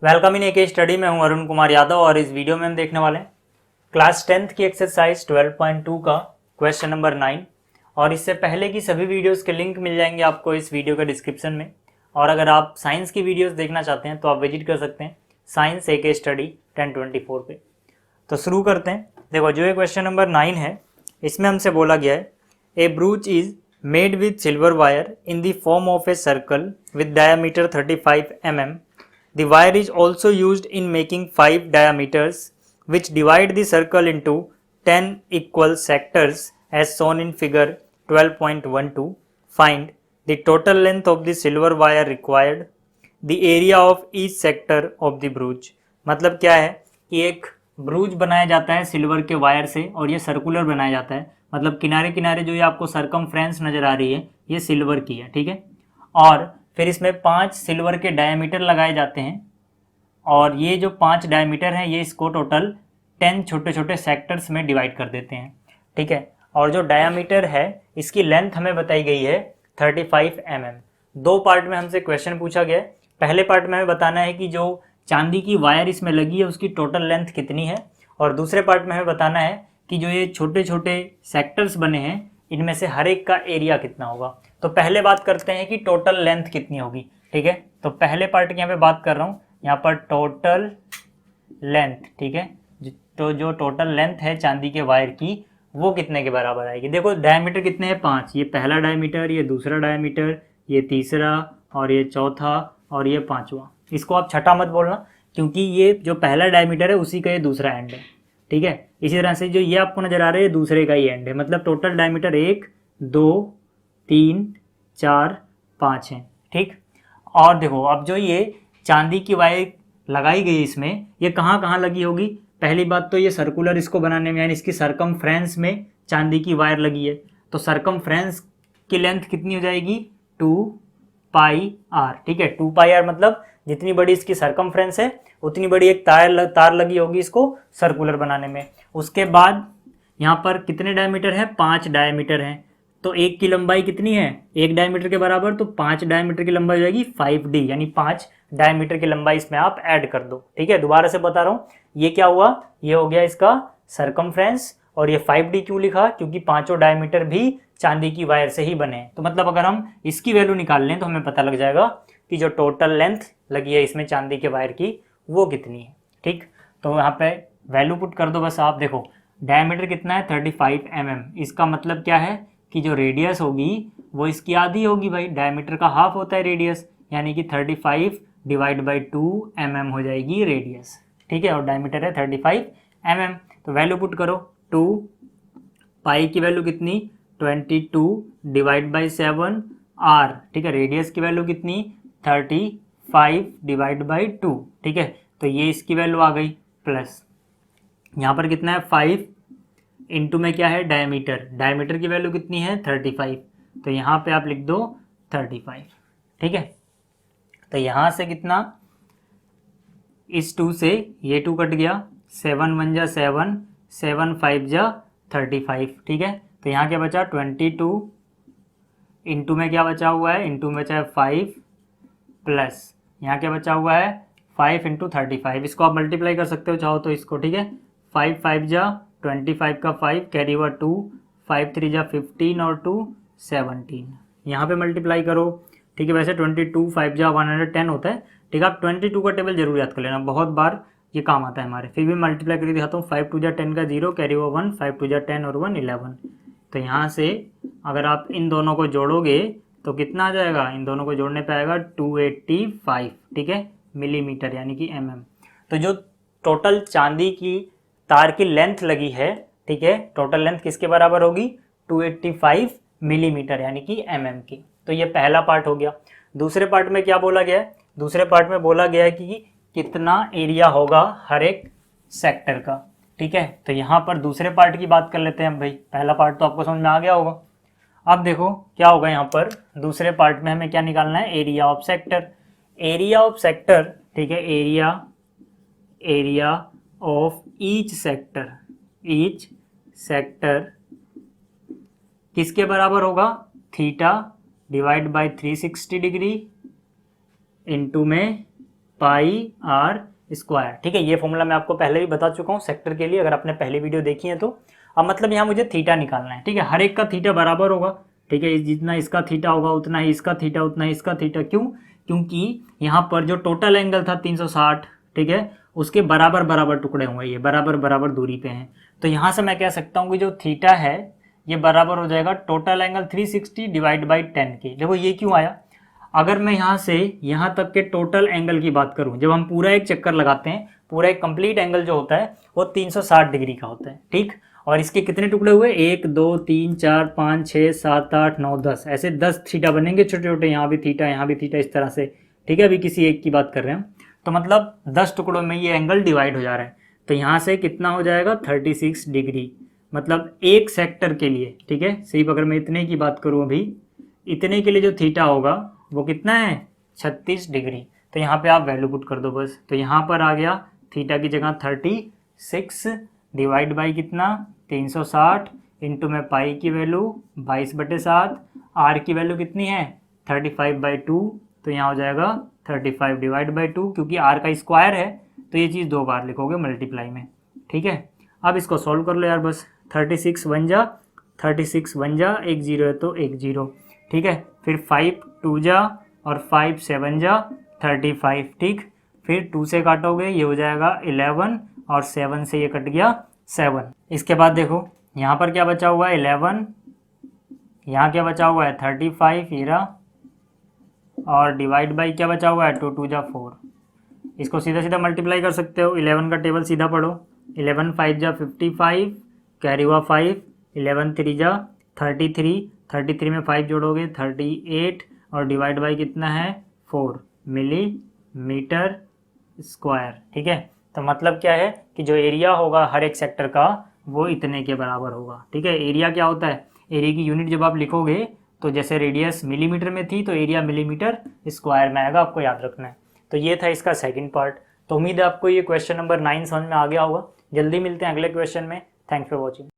Welcome in AK study में हूं अरुण कुमार यादव और इस वीडियो में हम देखने वाले हैं क्लास 10th की एक्सरसाइज 12.2 का क्वेश्चन नंबर 9। और इससे पहले की सभी वीडियोस के लिंक मिल जाएंगे आपको इस वीडियो के डिस्क्रिप्शन में। और अगर आप साइंस की वीडियोस देखना चाहते हैं तो आप विजिट कर सकते हैं साइंस एके स्टडी 1024 पे। तो शुरू करते हैं। देखो जो ये क्वेश्चन नंबर 9 है इसमें हमसे बोला गया है a brooch is made with silver wire in the form of a circle with diameter 35 mm. The wire is also used in making 5 diameters which divide the circle into 10 equal sectors as shown in figure 12.12. Find the total length of the silver wire required, the area of each sector of the brooch. मतलब क्या है कि एक ब्रूच बनाया जाता है silver के wire से और ये सर्कुलर बनाया जाता है। मतलब किनारे किनारे जो ये आपको सरकमफ्रेंस नज़र आ रही है ये सिल्वर की है, ठीक है। और फिर इसमें 5 सिल्वर के डायमीटर लगाए जाते हैं और ये जो 5 डायमीटर हैं ये इसको टोटल 10 छोटे छोटे सेक्टर्स में डिवाइड कर देते हैं, ठीक है। और जो डायमीटर है इसकी लेंथ हमें बताई गई है 35 mm। दो पार्ट में हमसे क्वेश्चन पूछा गया है। पहले पार्ट में हमें बताना है कि जो चांदी की वायर इसमें लगी है उसकी टोटल लेंथ कितनी है, और दूसरे पार्ट में हमें बताना है कि जो ये छोटे छोटे सेक्टर्स बने हैं इनमें से हर एक का एरिया कितना होगा। तो पहले बात करते हैं कि टोटल लेंथ कितनी होगी, ठीक है। तो पहले पार्ट की यहाँ पे बात कर रहा हूँ, यहाँ पर टोटल लेंथ, ठीक है। तो जो टोटल लेंथ है चांदी के वायर की वो कितने के बराबर आएगी। देखो डायमीटर कितने हैं 5, ये पहला डायमीटर, ये दूसरा डायमीटर, ये तीसरा और ये चौथा और ये पांचवा। इसको आप छठा मत बोलना क्योंकि ये जो पहला डायमीटर है उसी का ये दूसरा एंड है, ठीक है। इसी तरह से जो ये आपको नजर आ रहा है ये दूसरे का ही एंड है। मतलब टोटल डायमीटर 1 2 3 4 5 है, ठीक। और देखो अब जो ये चांदी की वायर लगाई गई इसमें ये कहाँ कहाँ लगी होगी। पहली बात तो ये सर्कुलर इसको बनाने में यानी इसकी सरकमफ्रेंस में चांदी की वायर लगी है। तो सरकमफ्रेंस की लेंथ कितनी हो जाएगी 2 पाई आर, ठीक है। 2 पाई आर मतलब जितनी बड़ी इसकी सरकमफ्रेंस है उतनी बड़ी एक तार लगी होगी इसको सर्कुलर बनाने में। उसके बाद यहाँ पर कितने डायमीटर है 5 डायमीटर हैं। तो एक की लंबाई कितनी है 1 डायमीटर के बराबर, तो 5 डायमीटर की लंबाई हो जाएगी 5d, यानी 5 डायमीटर की लंबाई इसमें आप ऐड कर दो, ठीक है। दोबारा से बता रहा हूँ ये क्या हुआ, ये हो गया इसका सरकमफ्रेंस। और ये 5d क्यों लिखा, क्योंकि पांचों डायमीटर भी चांदी की वायर से ही बने हैं। तो मतलब अगर हम इसकी वैल्यू निकाल लें तो हमें पता लग जाएगा कि जो टोटल लेंथ लगी है इसमें चांदी के वायर की वो कितनी है, ठीक। तो यहाँ पे वैल्यू पुट कर दो बस। आप देखो डायमीटर कितना है 35 mm, इसका मतलब क्या है कि जो रेडियस होगी वो इसकी आधी होगी भाई। डायमीटर का हाफ होता है रेडियस, यानी कि 35 डिवाइड बाई 2 mm हो जाएगी रेडियस, ठीक है। और डायमीटर है 35 mm। तो वैल्यू पुट करो 2 पाई की वैल्यू कितनी 22 डिवाइड बाई 7 r, ठीक है। रेडियस की वैल्यू कितनी 35 डिवाइड बाई 2, ठीक है। तो ये इसकी वैल्यू आ गई प्लस यहाँ पर कितना है 5 इंटू में क्या है डायमीटर, डायमीटर की वैल्यू कितनी है 35, तो यहाँ पे आप लिख दो 35, ठीक है। तो यहाँ से कितना इस 2 से ये 2 कट गया, 7 1 जा 7 7 5 जा 35, ठीक है। तो यहाँ क्या बचा 22 इंटू में क्या बचा हुआ है, इंटू में बचा है 5 प्लस यहाँ क्या बचा हुआ है 5 इंटू 35। इसको आप मल्टीप्लाई कर सकते हो चाहो तो इसको, ठीक है। 5 5 जा 25 का 5 कैरी हुआ 2, 5 3 जा 15 और 2 17, यहाँ पे मल्टीप्लाई करो, ठीक है। वैसे 22 5 जा 110 होता है, ठीक है। आप 22 का टेबल जरूर याद कर लेना, बहुत बार ये काम आता है हमारे। फिर भी मल्टीप्लाई करके दिखाता हूँ, 5 2 जा 10 का 0 कैरी हुआ 1, 5 2 जा 10 और 1 11। तो यहाँ से अगर आप इन दोनों को जोड़ोगे तो कितना आ जाएगा, इन दोनों को जोड़ने पे आएगा 285, ठीक है, मिलीमीटर यानी कि mm। तो जो टोटल चांदी की तार की लेंथ लगी है, ठीक है, टोटल लेंथ किसके बराबर होगी 285 मिलीमीटर यानी कि mm की। तो ये पहला पार्ट हो गया। दूसरे पार्ट में क्या बोला गया है, दूसरे पार्ट में बोला गया है कि कितना एरिया होगा हर एक सेक्टर का, ठीक है। तो यहाँ पर दूसरे पार्ट की बात कर लेते हैं हम भाई। पहला पार्ट तो आपको समझ में आ गया होगा। अब देखो क्या होगा यहाँ पर दूसरे पार्ट में हमें क्या निकालना है area of sector. Area of sector, ठीक है, एरिया ऑफ ईच सेक्टर किसके बराबर होगा theta divide by 360 degree into में पाई आर स्क्वायर। ठीक है, ये फॉर्मूला मैं आपको पहले भी बता चुका हूँ सेक्टर के लिए, अगर आपने पहली वीडियो देखी है तो। अब मतलब यहाँ मुझे थीटा निकालना है। ठीक है, हर एक का थीटा बराबर होगा। ठीक है, जितना इसका थीटा होगा उतना ही इसका थीटा, उतना ही इसका थीटा। क्यों? क्योंकि यहाँ पर जो टोटल एंगल था 360, ठीक है, उसके बराबर बराबर टुकड़े होंगे, ये बराबर बराबर दूरी पे हैं। तो यहाँ से मैं कह सकता हूँ कि जो थीटा है ये बराबर हो जाएगा टोटल एंगल 360 डिवाइड बाई 10 के। देखो ये क्यों आया, अगर मैं यहाँ से यहाँ तक के टोटल एंगल की बात करूँ, जब हम पूरा एक चक्कर लगाते हैं, पूरा एक कंप्लीट एंगल जो होता है वो 360 डिग्री का होता है। ठीक, और इसके कितने टुकड़े हुए, 1 2 3 4 5 6 7 8 9 10, ऐसे 10 थीटा बनेंगे छोटे छोटे, यहाँ भी थीटा यहाँ भी थीटा, इस तरह से। ठीक है, अभी किसी एक की बात कर रहे हैं, तो मतलब 10 टुकड़ों में ये एंगल डिवाइड हो जा रहा है। तो यहाँ से कितना हो जाएगा, 36 डिग्री, मतलब एक सेक्टर के लिए। ठीक है, सिर्फ अगर मैं इतने की बात करूँ, अभी इतने के लिए जो थीटा होगा वो कितना है, 36 डिग्री। तो यहाँ पे आप वैल्यू पुट कर दो बस। तो यहाँ पर आ गया थीटा की जगह 36 डिवाइड बाई कितना, 360, इंटू में पाई की वैल्यू 22/7, आर की वैल्यू कितनी है 35/2। तो यहाँ हो जाएगा 35 डिवाइड बाई 2, क्योंकि आर का स्क्वायर है तो ये चीज़ 2 बार लिखोगे मल्टीप्लाई में। ठीक है, अब इसको सॉल्व कर लो यार बस। 36 1 जा 36 1 जा, 1 0 है तो 1 0। ठीक है, फिर 5 2 जा और 5 7 जा 35। ठीक, फिर 2 से काटोगे ये हो जाएगा 11 और 7 से ये कट गया 7। इसके बाद देखो यहाँ पर क्या बचा हुआ है 11, यहाँ क्या बचा हुआ है 35 ये रहा, और डिवाइड बाई क्या बचा हुआ है 2 2 जा 4। इसको सीधा सीधा मल्टीप्लाई कर सकते हो, 11 का टेबल सीधा पढ़ो, 11 5 जा 55, कैरी हुआ 5, 11 3 जा 33, 33 में 5 जोड़ोगे 38, और डिवाइड बाई कितना है 4 मिलीमीटर स्क्वायर। ठीक है, तो मतलब क्या है कि जो एरिया होगा हर एक सेक्टर का वो इतने के बराबर होगा। ठीक है, एरिया क्या होता है, एरिया की यूनिट जब आप लिखोगे तो जैसे रेडियस मिलीमीटर में थी तो एरिया मिलीमीटर स्क्वायर में आएगा, आपको याद रखना है। तो ये था इसका सेकंड पार्ट। तो उम्मीद है आपको ये क्वेश्चन नंबर 9 समझ में आ गया होगा। जल्दी मिलते हैं अगले क्वेश्चन में। Thanks for watching.